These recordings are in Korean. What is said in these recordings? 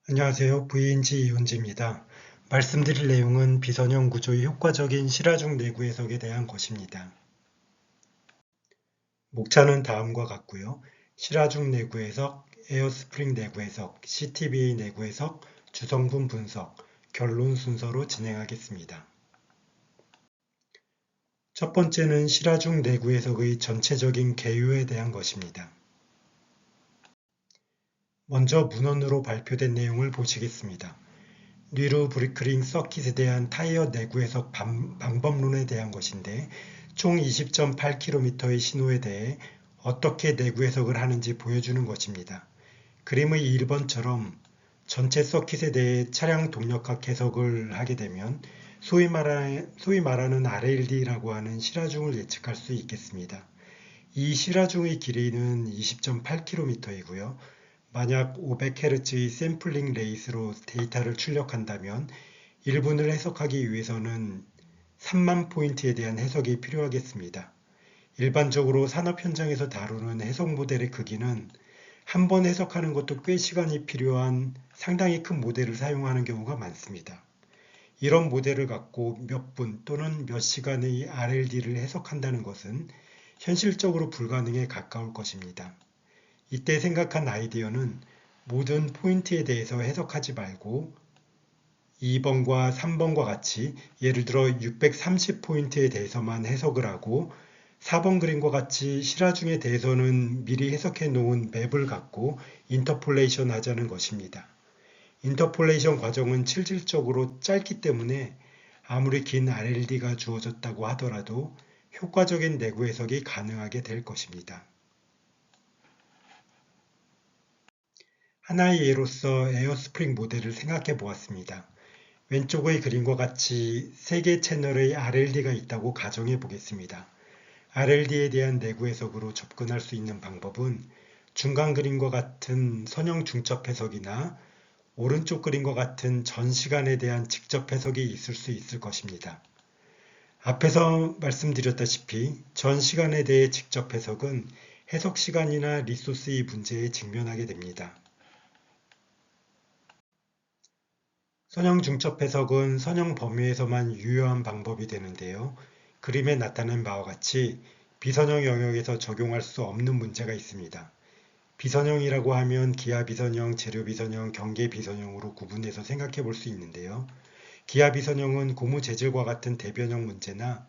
안녕하세요. VNG 이온지입니다. 말씀드릴 내용은 비선형 구조의 효과적인 실하중 내구 해석에 대한 것입니다. 목차는 다음과 같고요. 실하중 내구 해석, 에어스프링 내구 해석, CTBA 내구 해석, 주성분 분석, 결론 순서로 진행하겠습니다. 첫 번째는 실하중 내구 해석의 전체적인 개요에 대한 것입니다. 먼저 문헌으로 발표된 내용을 보시겠습니다. 뉴로 브리클링 서킷에 대한 타이어 내구 해석 방법론에 대한 것인데 총 20.8km의 신호에 대해 어떻게 내구 해석을 하는지 보여주는 것입니다. 그림의 1번처럼 전체 서킷에 대해 차량 동력학 해석을 하게 되면 소위 말하는 RLD라고 하는 실하중을 예측할 수 있겠습니다. 이 실하중의 길이는 20.8km이고요. 만약 500Hz의 샘플링 레이스로 데이터를 출력한다면 1분을 해석하기 위해서는 3만 포인트에 대한 해석이 필요하겠습니다. 일반적으로 산업 현장에서 다루는 해석 모델의 크기는 한 번 해석하는 것도 꽤 시간이 필요한 상당히 큰 모델을 사용하는 경우가 많습니다. 이런 모델을 갖고 몇 분 또는 몇 시간의 RLD를 해석한다는 것은 현실적으로 불가능에 가까울 것입니다. 이때 생각한 아이디어는 모든 포인트에 대해서 해석하지 말고 2번과 3번과 같이 예를 들어 630포인트에 대해서만 해석을 하고 4번 그림과 같이 실하중에 대해서는 미리 해석해 놓은 맵을 갖고 인터폴레이션 하자는 것입니다. 인터폴레이션 과정은 실질적으로 짧기 때문에 아무리 긴 RLD가 주어졌다고 하더라도 효과적인 내구 해석이 가능하게 될 것입니다. 하나의 예로서 에어스프링 모델을 생각해 보았습니다. 왼쪽의 그림과 같이 3개 채널의 RLD가 있다고 가정해 보겠습니다. RLD에 대한 내구 해석으로 접근할 수 있는 방법은 중간 그림과 같은 선형 중첩 해석이나 오른쪽 그림과 같은 전 시간에 대한 직접 해석이 있을 수 있을 것입니다. 앞에서 말씀드렸다시피 전 시간에 대해 직접 해석은 해석 시간이나 리소스의 문제에 직면하게 됩니다. 선형 중첩 해석은 선형 범위에서만 유효한 방법이 되는데요. 그림에 나타낸 바와 같이 비선형 영역에서 적용할 수 없는 문제가 있습니다. 비선형이라고 하면 기하 비선형, 재료 비선형, 경계 비선형으로 구분해서 생각해 볼 수 있는데요. 기하 비선형은 고무 재질과 같은 대변형 문제나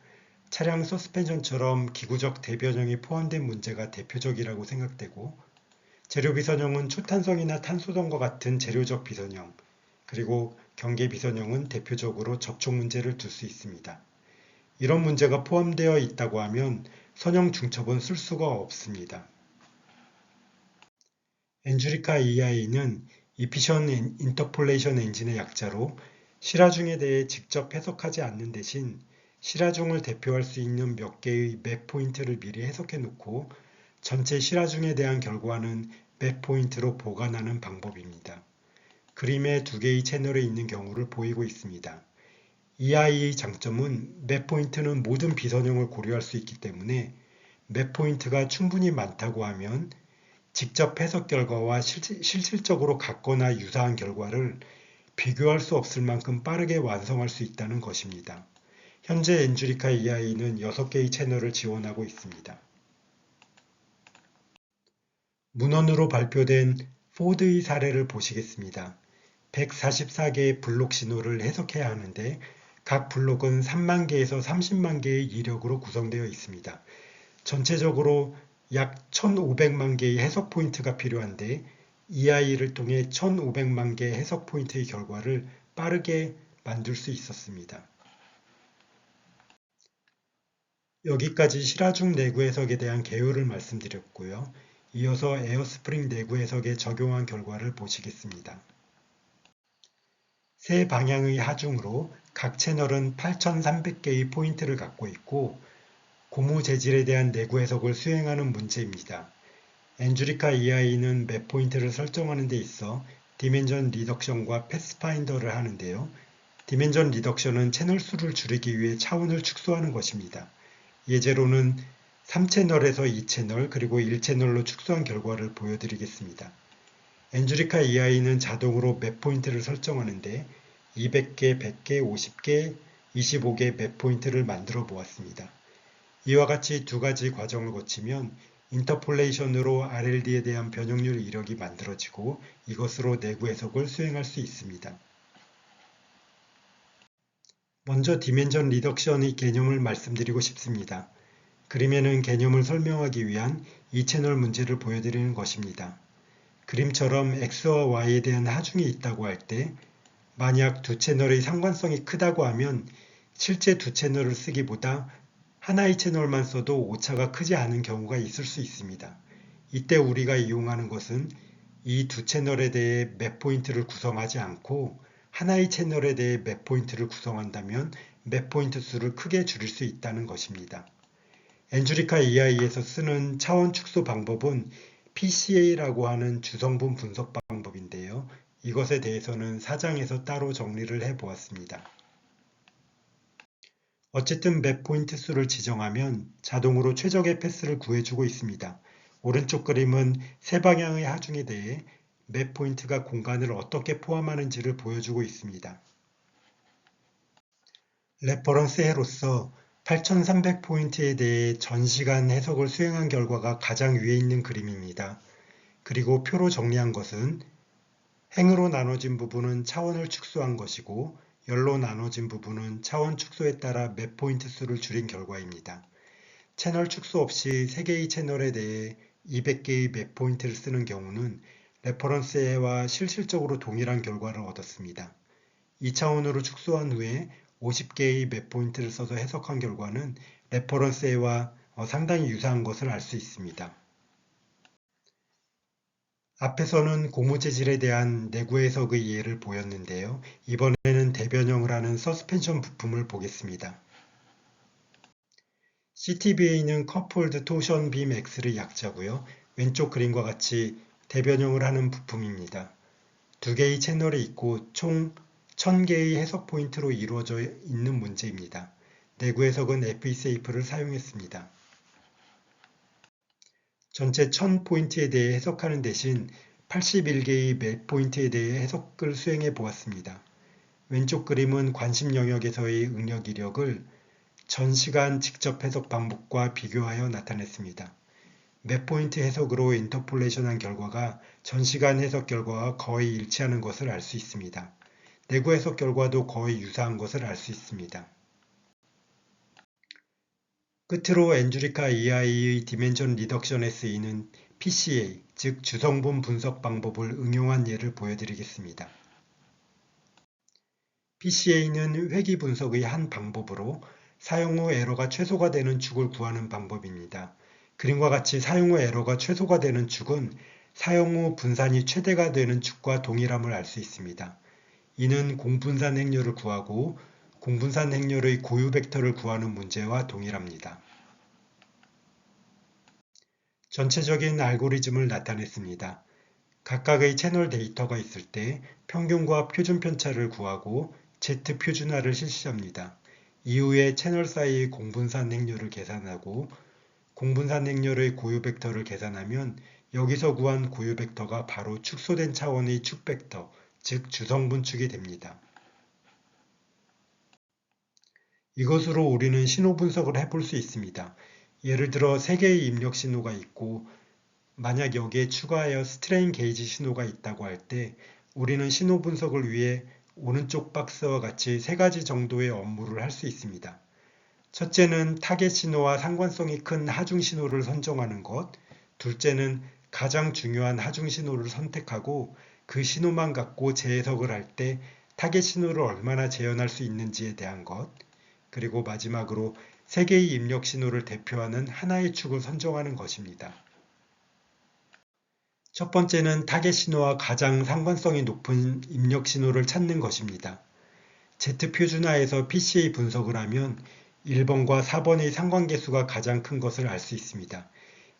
차량 서스펜션처럼 기구적 대변형이 포함된 문제가 대표적이라고 생각되고, 재료 비선형은 초탄성이나 탄소성과 같은 재료적 비선형, 그리고 경계 비선형은 대표적으로 접촉 문제를 둘 수 있습니다. 이런 문제가 포함되어 있다고 하면 선형 중첩은 쓸 수가 없습니다. 엔주리카 EI는 Efficient Interpolation 엔진의 약자로 실하중에 대해 직접 해석하지 않는 대신 실하중을 대표할 수 있는 몇 개의 맵 포인트를 미리 해석해 놓고 전체 실하중에 대한 결과는 맵 포인트로 보관하는 방법입니다. 그림에 2개의 채널에 있는 경우를 보이고 있습니다. EI의 장점은 맵 포인트는 모든 비선형을 고려할 수 있기 때문에 맵 포인트가 충분히 많다고 하면 직접 해석 결과와 실질적으로 같거나 유사한 결과를 비교할 수 없을 만큼 빠르게 완성할 수 있다는 것입니다. 현재 엔주리카 EI는 6개의 채널을 지원하고 있습니다. 문헌으로 발표된 포드의 사례를 보시겠습니다. 144개의 블록 신호를 해석해야 하는데 각 블록은 3만 개에서 30만 개의 이력으로 구성되어 있습니다. 전체적으로 약 1,500만 개의 해석 포인트가 필요한데 EI를 통해 1,500만 개의 해석 포인트의 결과를 빠르게 만들 수 있었습니다. 여기까지 실하중 내구 해석에 대한 개요를 말씀드렸고요. 이어서 에어스프링 내구 해석에 적용한 결과를 보시겠습니다. 세 방향의 하중으로 각 채널은 8,300개의 포인트를 갖고 있고 고무 재질에 대한 내구 해석을 수행하는 문제입니다. 엔주리카 EI는 맵 포인트를 설정하는 데 있어 디멘전 리덕션과 패스파인더를 하는데요. 디멘전 리덕션은 채널 수를 줄이기 위해 차원을 축소하는 것입니다. 예제로는 3채널에서 2채널 그리고 1채널로 축소한 결과를 보여드리겠습니다. 엔주리카 EI는 자동으로 맵 포인트를 설정하는데 200개, 100개, 50개, 25개 맵 포인트를 만들어 보았습니다. 이와 같이 두 가지 과정을 거치면 인터폴레이션으로 RLD에 대한 변형률 이력이 만들어지고 이것으로 내구 해석을 수행할 수 있습니다. 먼저 디멘전 리덕션의 개념을 말씀드리고 싶습니다. 그림에는 개념을 설명하기 위한 2채널 문제를 보여드리는 것입니다. 그림처럼 X와 Y에 대한 하중이 있다고 할 때 만약 두 채널의 상관성이 크다고 하면 실제 두 채널을 쓰기보다 하나의 채널만 써도 오차가 크지 않은 경우가 있을 수 있습니다. 이때 우리가 이용하는 것은 이 두 채널에 대해 맵 포인트를 구성하지 않고 하나의 채널에 대해 맵 포인트를 구성한다면 맵 포인트 수를 크게 줄일 수 있다는 것입니다. 엔주리카 EI에서 쓰는 차원 축소 방법은 PCA라고 하는 주성분 분석 방법인데요. 이것에 대해서는 4장에서 따로 정리를 해 보았습니다. 어쨌든 맵 포인트 수를 지정하면 자동으로 최적의 패스를 구해주고 있습니다. 오른쪽 그림은 세 방향의 하중에 대해 맵 포인트가 공간을 어떻게 포함하는지를 보여주고 있습니다. 레퍼런스 해로서 8300포인트에 대해 전시간 해석을 수행한 결과가 가장 위에 있는 그림입니다. 그리고 표로 정리한 것은 행으로 나눠진 부분은 차원을 축소한 것이고 열로 나눠진 부분은 차원 축소에 따라 맵 포인트 수를 줄인 결과입니다. 채널 축소 없이 3개의 채널에 대해 200개의 맵 포인트를 쓰는 경우는 레퍼런스에와 실질적으로 동일한 결과를 얻었습니다. 2차원으로 축소한 후에 50개의 맵 포인트를 써서 해석한 결과는 레퍼런스에와 상당히 유사한 것을 알 수 있습니다. 앞에서는 고무 재질에 대한 내구 해석의 예를 보였는데요. 이번에는 대변형을 하는 서스펜션 부품을 보겠습니다. CTBA는 커플드 토션 빔 X의 약자고요. 왼쪽 그림과 같이 대변형을 하는 부품입니다. 두 개의 채널이 있고 총 1000개의 해석 포인트로 이루어져 있는 문제입니다. 내구 해석은 FESAF를 사용했습니다. 전체 1000포인트에 대해 해석하는 대신 81개의 맵 포인트에 대해 해석을 수행해 보았습니다. 왼쪽 그림은 관심 영역에서의 응력 이력을 전시간 직접 해석 방법과 비교하여 나타냈습니다. 맵 포인트 해석으로 인터폴레이션한 결과가 전시간 해석 결과와 거의 일치하는 것을 알 수 있습니다. 내구 해석 결과도 거의 유사한 것을 알 수 있습니다. 끝으로 엔주리카 EI의 디멘전 리덕션에 쓰이는 PCA, 즉 주성분 분석 방법을 응용한 예를 보여드리겠습니다. PCA는 회귀 분석의 한 방법으로 사용 후 에러가 최소가 되는 축을 구하는 방법입니다. 그림과 같이 사용 후 에러가 최소가 되는 축은 사용 후 분산이 최대가 되는 축과 동일함을 알 수 있습니다. 이는 공분산 행렬을 구하고 공분산 행렬의 고유 벡터를 구하는 문제와 동일합니다. 전체적인 알고리즘을 나타냈습니다. 각각의 채널 데이터가 있을 때 평균과 표준 편차를 구하고 Z 표준화를 실시합니다. 이후에 채널 사이의 공분산 행렬을 계산하고 공분산 행렬의 고유 벡터를 계산하면 여기서 구한 고유 벡터가 바로 축소된 차원의 축 벡터, 즉 주성분 축이 됩니다. 이것으로 우리는 신호 분석을 해볼 수 있습니다. 예를 들어 3개의 입력 신호가 있고 만약 여기에 추가하여 스트레인 게이지 신호가 있다고 할 때 우리는 신호 분석을 위해 오른쪽 박스와 같이 3가지 정도의 업무를 할 수 있습니다. 첫째는 타겟 신호와 상관성이 큰 하중 신호를 선정하는 것, 둘째는 가장 중요한 하중 신호를 선택하고 그 신호만 갖고 재해석을 할 때 타겟 신호를 얼마나 재현할 수 있는지에 대한 것, 그리고 마지막으로 3개의 입력 신호를 대표하는 하나의 축을 선정하는 것입니다. 첫 번째는 타겟 신호와 가장 상관성이 높은 입력 신호를 찾는 것입니다. Z 표준화에서 PCA 분석을 하면 1번과 4번의 상관계수가 가장 큰 것을 알 수 있습니다.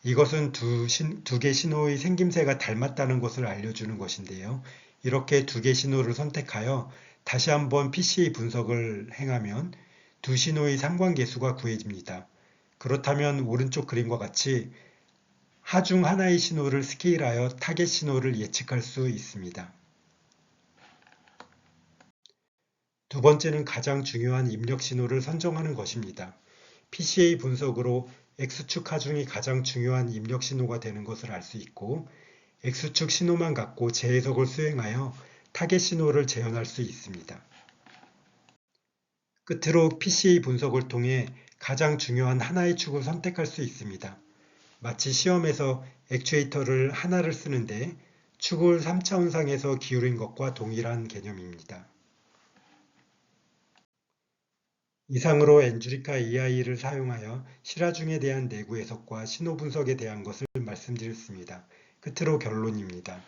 이것은 두 개 신호의 생김새가 닮았다는 것을 알려주는 것인데요. 이렇게 두 개 신호를 선택하여 다시 한번 PCA 분석을 행하면 두 신호의 상관계수가 구해집니다. 그렇다면 오른쪽 그림과 같이 하중 하나의 신호를 스케일하여 타겟 신호를 예측할 수 있습니다. 두 번째는 가장 중요한 입력 신호를 선정하는 것입니다. PCA 분석으로 X축 하중이 가장 중요한 입력 신호가 되는 것을 알 수 있고, X축 신호만 갖고 재해석을 수행하여 타겟 신호를 재현할 수 있습니다. 끝으로 PCA 분석을 통해 가장 중요한 하나의 축을 선택할 수 있습니다. 마치 시험에서 액추에이터를 하나를 쓰는데 축을 3차원상에서 기울인 것과 동일한 개념입니다. 이상으로 엔주리카 AI를 사용하여 실화중에 대한 내구 해석과 신호 분석에 대한 것을 말씀드렸습니다. 끝으로 결론입니다.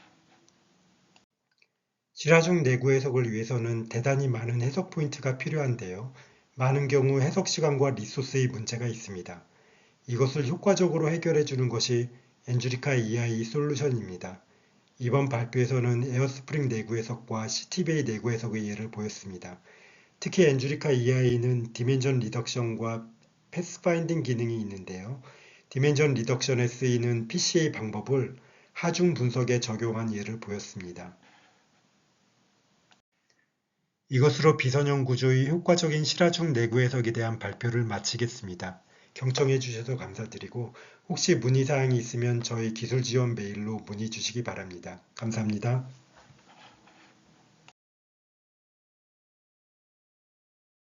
실화중 내구 해석을 위해서는 대단히 많은 해석 포인트가 필요한데요. 많은 경우 해석 시간과 리소스의 문제가 있습니다. 이것을 효과적으로 해결해 주는 것이 엔주리카 AI 솔루션입니다. 이번 발표에서는 에어스프링 내구 해석과 시티베이 내구 해석의 예를 보였습니다. 특히 엔주리카 AI는 디멘전 리덕션과 패스파인딩 기능이 있는데요. 디멘전 리덕션에 쓰이는 PCA 방법을 하중 분석에 적용한 예를 보였습니다. 이것으로 비선형 구조의 효과적인 실화중 내구 해석에 대한 발표를 마치겠습니다. 경청해 주셔서 감사드리고 혹시 문의사항이 있으면 저희 기술지원 메일로 문의 주시기 바랍니다. 감사합니다.